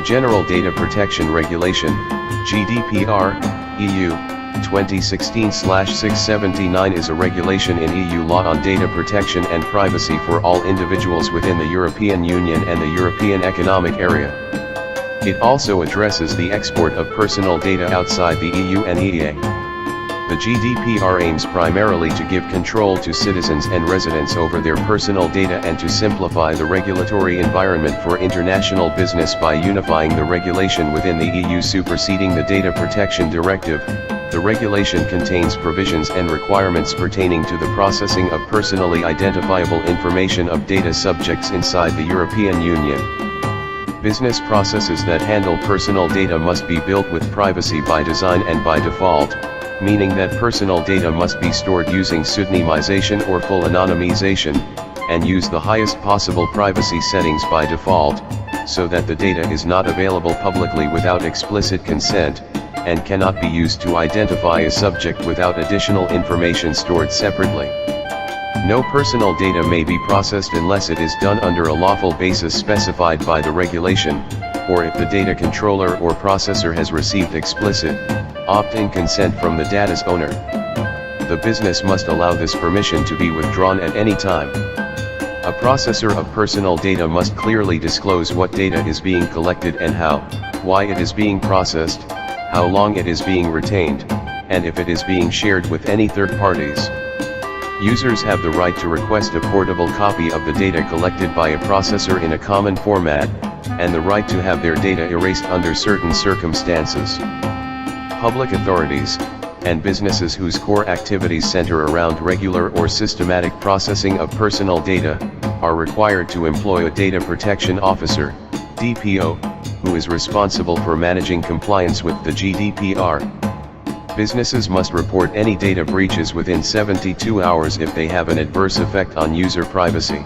General Data Protection Regulation, GDPR, EU, 2016/679 is a regulation in EU law on data protection and privacy for all individuals within the European Union and the European Economic Area. It also addresses the export of personal data outside the EU and EEA. The GDPR aims primarily to give control to citizens and residents over their personal data and to simplify the regulatory environment for international business by unifying the regulation within the EU superseding the Data Protection Directive. The regulation contains provisions and requirements pertaining to the processing of personally identifiable information of data subjects inside the European Union. Business processes that handle personal data must be built with privacy by design and by default, meaning that personal data must be stored using pseudonymization or full anonymization, and use the highest possible privacy settings by default, so that the data is not available publicly without explicit consent, and cannot be used to identify a subject without additional information stored separately. No personal data may be processed unless it is done under a lawful basis specified by the regulation, or if the data controller or processor has received explicit, opt-in consent from the data's owner. The business must allow this permission to be withdrawn at any time. A processor of personal data must clearly disclose what data is being collected and how, why it is being processed, how long it is being retained, and if it is being shared with any third parties. Users have the right to request a portable copy of the data collected by a processor in a common format, and the right to have their data erased under certain circumstances. Public authorities, and businesses whose core activities center around regular or systematic processing of personal data, are required to employ a Data Protection Officer, DPO, who is responsible for managing compliance with the GDPR. Businesses must report any data breaches within 72 hours if they have an adverse effect on user privacy.